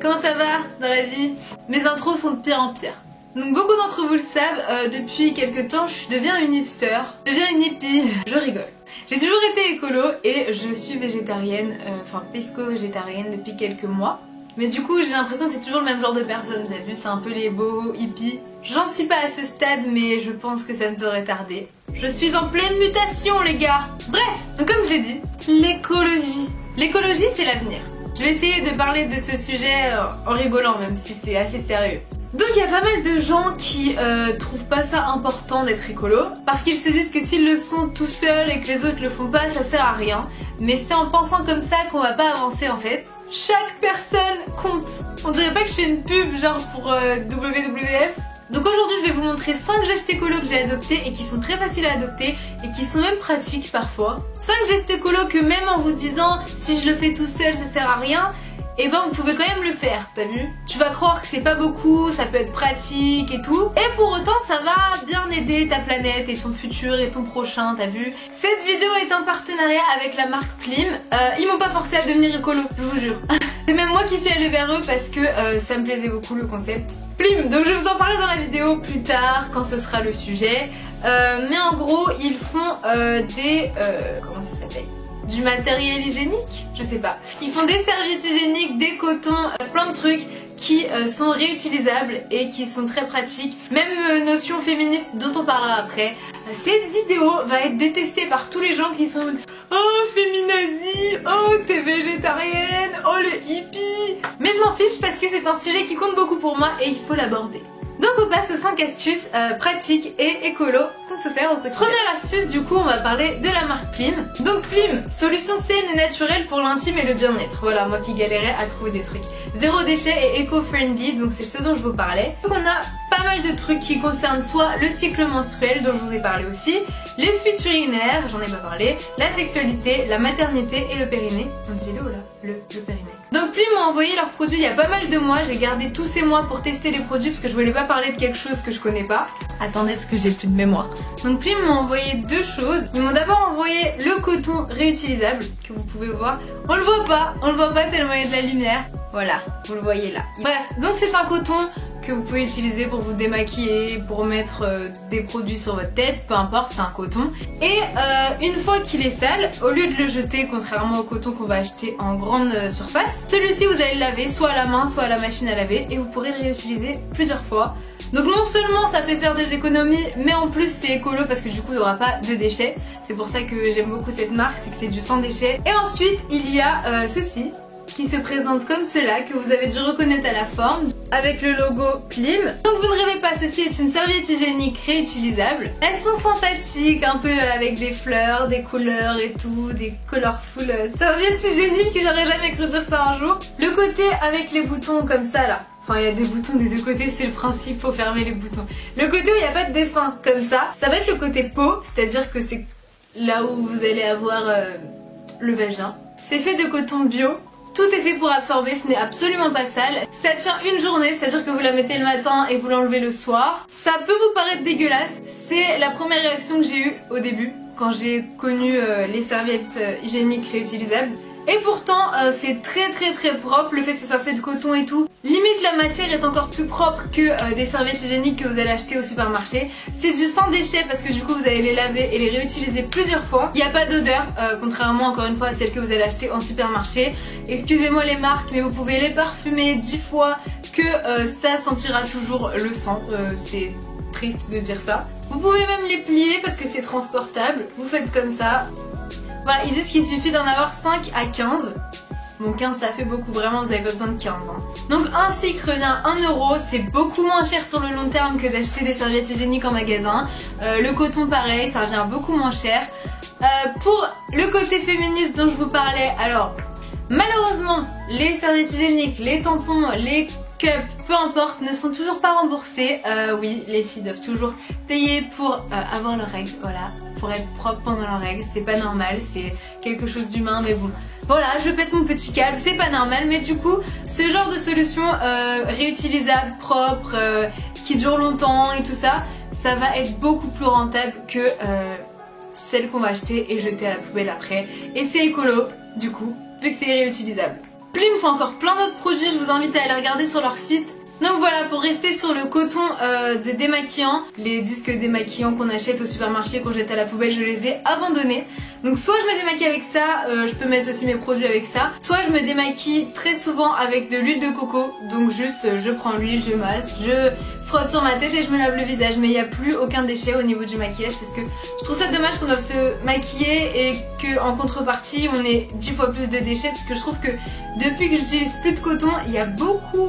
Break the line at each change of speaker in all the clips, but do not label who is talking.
Comment ça va dans la vie? Mes intros sont de pire en pire. Donc beaucoup d'entre vous le savent, depuis quelques temps je deviens une hipster, je deviens une hippie, je rigole. J'ai toujours été écolo et je suis végétarienne, enfin pesco-végétarienne depuis quelques mois. Mais du coup j'ai l'impression que c'est toujours le même genre de personne, t'as vu, c'est un peu les boho hippies. J'en suis pas à ce stade mais je pense que ça ne saurait tarder. Je suis en pleine mutation les gars. Bref, donc comme j'ai dit, l'écologie. L'écologie c'est l'avenir. Je vais essayer de parler de ce sujet en rigolant même si c'est assez sérieux. Donc il y a pas mal de gens qui trouvent pas ça important d'être écolo parce qu'ils se disent que s'ils le sont tout seuls et que les autres le font pas, ça sert à rien. Mais c'est en pensant comme ça qu'on va pas avancer en fait. Chaque personne compte. On dirait pas que je fais une pub genre pour WWF. Donc aujourd'hui je vais vous montrer 5 gestes écolo que j'ai adoptés et qui sont très faciles à adopter et qui sont même pratiques parfois. 5 gestes écolo que même en vous disant si je le fais tout seul ça sert à rien, et ben vous pouvez quand même le faire, t'as vu? Tu vas croire que c'est pas beaucoup, ça peut être pratique et tout, et pour autant ça va bien aider ta planète et ton futur et ton prochain, t'as vu? Cette vidéo est en partenariat avec la marque Plim. Ils m'ont pas forcé à devenir écolo, je vous jure. C'est même moi qui suis allée vers eux parce que ça me plaisait beaucoup le concept. Plim, donc je vais vous en parler dans la vidéo plus tard quand ce sera le sujet. Mais en gros ils font comment ça s'appelle? Du matériel hygiénique, je sais pas. Ils font des serviettes hygiéniques, des cotons, plein de trucs qui sont réutilisables et qui sont très pratiques. Même notion féministe dont on parlera après. Cette vidéo va être détestée par tous les gens qui sont oh féminazie, oh t'es végétarienne, oh le hippie. Mais je m'en fiche parce que c'est un sujet qui compte beaucoup pour moi et il faut l'aborder. Donc on passe aux 5 astuces pratiques et écolo qu'on peut faire au quotidien. Première astuce du coup on va parler de la marque Plim. Donc Plim, solution saine et naturelle pour l'intime et le bien-être. Voilà, moi qui galérais à trouver des trucs. Zéro déchet et éco-friendly, donc c'est ce dont je vous parlais. Donc on a pas mal de trucs qui concernent soit le cycle menstruel dont je vous ai parlé aussi, les fuites urinaires, j'en ai pas parlé, la sexualité, la maternité et le périnée. On dit le ou là? Le périnée. Donc Plim m'a envoyé leurs produits il y a pas mal de mois, j'ai gardé tous ces mois pour tester les produits parce que je voulais pas parler de quelque chose que je connais pas. Attendez parce que j'ai plus de mémoire. Donc Plim m'a envoyé deux choses. Ils m'ont d'abord envoyé le coton réutilisable que vous pouvez voir. On le voit pas tellement il y a de la lumière. Voilà, vous le voyez là. Bref, donc c'est un coton que vous pouvez utiliser pour vous démaquiller, pour mettre des produits sur votre tête, peu importe, c'est un coton. Et une fois qu'il est sale, au lieu de le jeter, contrairement au coton qu'on va acheter en grande surface, celui-ci vous allez le laver soit à la main, soit à la machine à laver et vous pourrez le réutiliser plusieurs fois. Donc non seulement ça fait faire des économies, mais en plus c'est écolo parce que du coup il n'y aura pas de déchets. C'est pour ça que j'aime beaucoup cette marque, c'est que c'est du sans déchets. Et ensuite il y a ceci, qui se présente comme cela, que vous avez dû reconnaître à la forme, avec le logo Plim. Donc vous ne rêvez pas, ceci est une serviette hygiénique réutilisable. Elles sont sympathiques, un peu avec des fleurs, des couleurs et tout, des colorful serviettes hygiéniques, j'aurais jamais cru dire ça un jour. Le côté avec les boutons comme ça là, enfin il y a des boutons des deux côtés, c'est le principe, faut fermer les boutons. Le côté où il n'y a pas de dessin comme ça va être le côté peau, c'est-à-dire que c'est là où vous allez avoir le vagin. C'est fait de coton bio. Tout est fait pour absorber, ce n'est absolument pas sale. Ça tient une journée, c'est-à-dire que vous la mettez le matin et vous l'enlevez le soir. Ça peut vous paraître dégueulasse, c'est la première réaction que j'ai eue au début, quand j'ai connu les serviettes hygiéniques réutilisables. Et pourtant c'est très propre, le fait que ce soit fait de coton et tout. Limite la matière est encore plus propre que des serviettes hygiéniques que vous allez acheter au supermarché. C'est du sans déchet parce que du coup vous allez les laver et les réutiliser plusieurs fois. Il n'y a pas d'odeur, contrairement encore une fois à celle que vous allez acheter en supermarché. Excusez-moi les marques mais vous pouvez les parfumer 10 fois que ça sentira toujours le sang. C'est triste de dire ça. Vous pouvez même les plier parce que c'est transportable. Vous faites comme ça. Voilà, ils disent qu'il suffit d'en avoir 5 à 15. Bon 15 ça fait beaucoup, vraiment vous avez pas besoin de 15 hein. Donc un cycle revient 1 €, c'est beaucoup moins cher sur le long terme que d'acheter des serviettes hygiéniques en magasin. Le coton pareil, ça revient beaucoup moins cher. Pour le côté féministe dont je vous parlais, alors malheureusement les serviettes hygiéniques, les tampons, les cups, peu importe, ne sont toujours pas remboursés. Oui, les filles doivent toujours payer pour avoir leurs règles, voilà, pour être propre pendant leurs règles, c'est pas normal, c'est quelque chose d'humain, mais bon. Voilà, je pète mon petit câble, c'est pas normal, mais du coup, ce genre de solution réutilisable, propre, qui dure longtemps et tout ça, ça va être beaucoup plus rentable que celle qu'on va acheter et jeter à la poubelle après. Et c'est écolo, du coup, vu que c'est réutilisable. Plim font encore plein d'autres produits, je vous invite à aller regarder sur leur site. Donc voilà, pour rester sur le coton de démaquillant, les disques démaquillants qu'on achète au supermarché, qu'on jette à la poubelle, je les ai abandonnés. Donc soit je me démaquille avec ça, je peux mettre aussi mes produits avec ça, soit je me démaquille très souvent avec de l'huile de coco. Donc juste je prends l'huile, je masse, je frotte sur ma tête et je me lave le visage. Mais il n'y a plus aucun déchet au niveau du maquillage parce que je trouve ça dommage qu'on doive se maquiller et qu'en contrepartie on ait 10 fois plus de déchets, parce que je trouve que depuis que j'utilise plus de coton, il y a beaucoup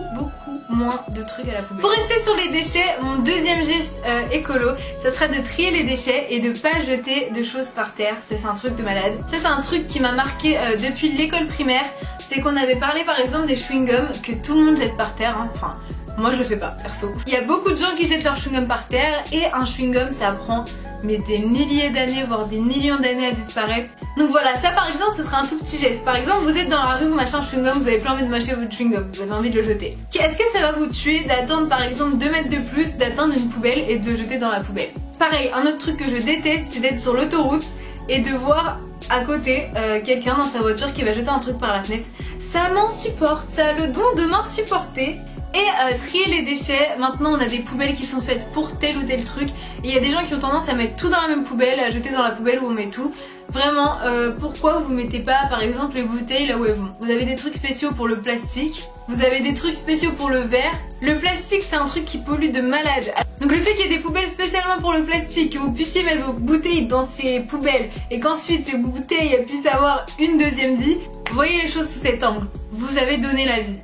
moins de trucs à la poubelle. Pour rester sur les déchets, mon deuxième geste écolo, ça sera de trier les déchets et de pas jeter de choses par terre. C'est un truc de malade. Ça c'est un truc qui m'a marqué depuis l'école primaire. C'est qu'on avait parlé par exemple des chewing-gums que tout le monde jette par terre, hein. Enfin, moi je le fais pas, perso. Il y a beaucoup de gens qui jettent leur chewing-gum par terre et un chewing-gum ça prend mais des milliers d'années, voire des millions d'années à disparaître. Donc voilà, ça par exemple ce sera un tout petit geste. Par exemple vous êtes dans la rue, vous mâchez un chewing-gum, vous avez plus envie de mâcher votre chewing-gum, vous avez envie de le jeter. Est-ce que ça va vous tuer d'attendre par exemple 2 mètres de plus, d'atteindre une poubelle et de le jeter dans la poubelle? Pareil, un autre truc que je déteste, c'est d'être sur l'autoroute et de voir à côté quelqu'un dans sa voiture qui va jeter un truc par la fenêtre. Ça m'insupporte, ça a le don de m'insupporter. Et trier les déchets, maintenant on a des poubelles qui sont faites pour tel ou tel truc. Et il y a des gens qui ont tendance à mettre tout dans la même poubelle, à jeter dans la poubelle où on met tout. Vraiment, pourquoi vous mettez pas par exemple les bouteilles là où elles vont? Vous avez des trucs spéciaux pour le plastique, vous avez des trucs spéciaux pour le verre. Le plastique c'est un truc qui pollue de malade. Donc le fait qu'il y ait des poubelles spécialement pour le plastique, que vous puissiez mettre vos bouteilles dans ces poubelles et qu'ensuite ces bouteilles puissent avoir une deuxième vie, voyez les choses sous cet angle. Vous avez donné la vie.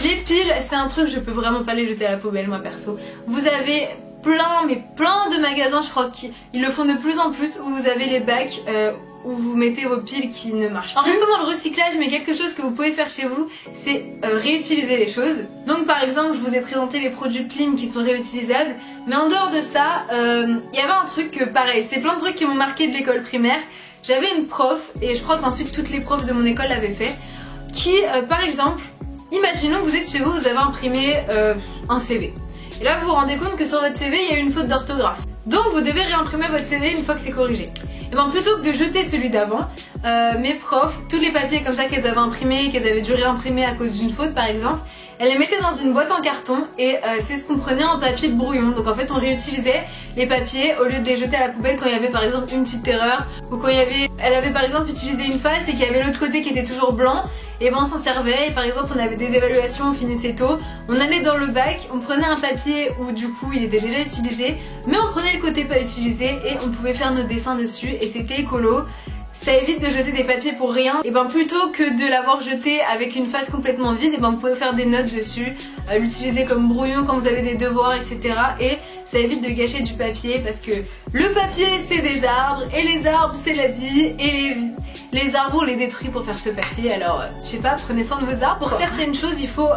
Les piles, c'est un truc, je peux vraiment pas les jeter à la poubelle moi perso. Vous avez plein de magasins, je crois qu'ils le font de plus en plus, où vous avez les bacs où vous mettez vos piles qui ne marchent pas. En restant dans le recyclage, mais quelque chose que vous pouvez faire chez vous, c'est réutiliser les choses. Donc par exemple, je vous ai présenté les produits Plim qui sont réutilisables, mais en dehors de ça, il y avait un truc que pareil, c'est plein de trucs qui m'ont marqué de l'école primaire. J'avais une prof, et je crois qu'ensuite toutes les profs de mon école l'avaient fait, qui par exemple, imaginons que vous êtes chez vous, vous avez imprimé un CV. Et là vous vous rendez compte que sur votre CV il y a eu une faute d'orthographe. Donc vous devez réimprimer votre CV une fois que c'est corrigé. Et bien plutôt que de jeter celui d'avant, mes profs, tous les papiers comme ça qu'elles avaient imprimés, qu'elles avaient dû réimprimer à cause d'une faute par exemple, elles les mettaient dans une boîte en carton et c'est ce qu'on prenait en papier de brouillon. Donc en fait on réutilisait les papiers au lieu de les jeter à la poubelle quand il y avait par exemple une petite erreur, ou quand il y avait, elle avait par exemple utilisé une face et qu'il y avait l'autre côté qui était toujours blanc, et ben on s'en servait. Et par exemple on avait des évaluations, on finissait tôt, on allait dans le bac, on prenait un papier où du coup il était déjà utilisé, mais on prenait le côté pas utilisé et on pouvait faire nos dessins dessus et c'était écolo. Ça évite de jeter des papiers pour rien. Et ben plutôt que de l'avoir jeté avec une face complètement vide, et ben vous pouvez faire des notes dessus, l'utiliser comme brouillon quand vous avez des devoirs, etc. Et ça évite de gâcher du papier, parce que le papier c'est des arbres, et les arbres c'est la vie, et les arbres on les détruit pour faire ce papier. Alors je sais pas, prenez soin de vos arbres. Pour certaines choses il faut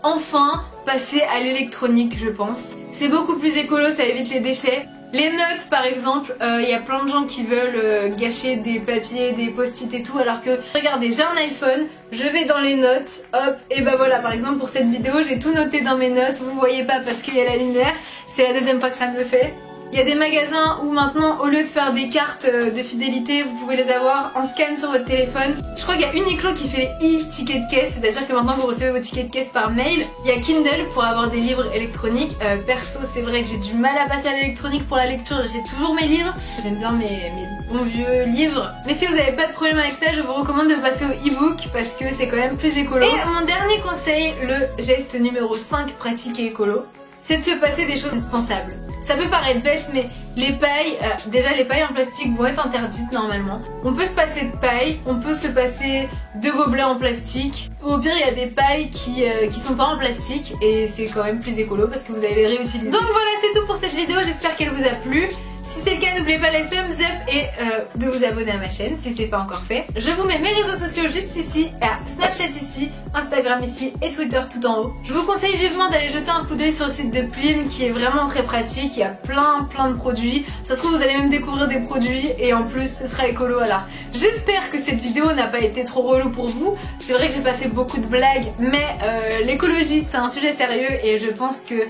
enfin passer à l'électronique, je pense. C'est beaucoup plus écolo, ça évite les déchets. Les notes par exemple, il y a plein de gens qui veulent gâcher des papiers, des post-it et tout, alors que regardez, j'ai un iPhone, je vais dans les notes, hop, et bah voilà, par exemple pour cette vidéo j'ai tout noté dans mes notes, vous voyez pas parce qu'il y a la lumière, c'est la deuxième fois que ça me le fait. Il y a des magasins où maintenant au lieu de faire des cartes de fidélité, vous pouvez les avoir en scan sur votre téléphone. Je crois qu'il y a Uniqlo qui fait les e-tickets de caisse, c'est-à-dire que maintenant vous recevez vos tickets de caisse par mail. Il y a Kindle pour avoir des livres électroniques. Perso c'est vrai que j'ai du mal à passer à l'électronique pour la lecture, j'achète toujours mes livres. J'aime bien mes bons vieux livres. Mais si vous n'avez pas de problème avec ça, je vous recommande de passer au e-book parce que c'est quand même plus écolo. Et mon dernier conseil, le geste numéro 5 pratique et écolo, c'est de se passer des choses indispensables. Ça peut paraître bête, mais les pailles, déjà les pailles en plastique vont être interdites normalement. On peut se passer de paille, on peut se passer de gobelets en plastique, ou au pire il y a des pailles qui sont pas en plastique et c'est quand même plus écolo parce que vous allez les réutiliser. Donc voilà, c'est tout pour cette vidéo, j'espère qu'elle vous a plu. Si c'est le cas, n'oubliez pas les thumbs up et de vous abonner à ma chaîne si c'est pas encore fait. Je vous mets mes réseaux sociaux juste ici, Snapchat ici, Instagram ici et Twitter tout en haut. Je vous conseille vivement d'aller jeter un coup d'œil sur le site de Plim qui est vraiment très pratique, il y a plein de produits. Ça se trouve vous allez même découvrir des produits et en plus ce sera écolo. Alors j'espère que cette vidéo n'a pas été trop relou pour vous. C'est vrai que j'ai pas fait beaucoup de blagues, mais l'écologie c'est un sujet sérieux et je pense que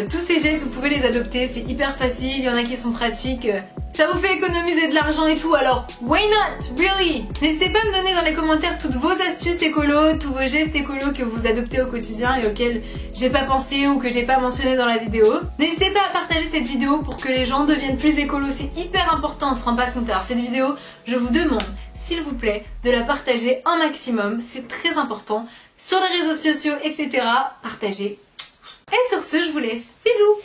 Tous ces gestes, vous pouvez les adopter, c'est hyper facile, il y en a qui sont pratiques. Ça vous fait économiser de l'argent et tout, alors why not, really? N'hésitez pas à me donner dans les commentaires toutes vos astuces écolo, tous vos gestes écolo que vous adoptez au quotidien et auxquels j'ai pas pensé ou que j'ai pas mentionné dans la vidéo. N'hésitez pas à partager cette vidéo pour que les gens deviennent plus écolo, c'est hyper important, on se rend pas compte. Alors cette vidéo, je vous demande, s'il vous plaît, de la partager un maximum, c'est très important, sur les réseaux sociaux, etc. Partagez. Et sur ce, je vous laisse. Bisous!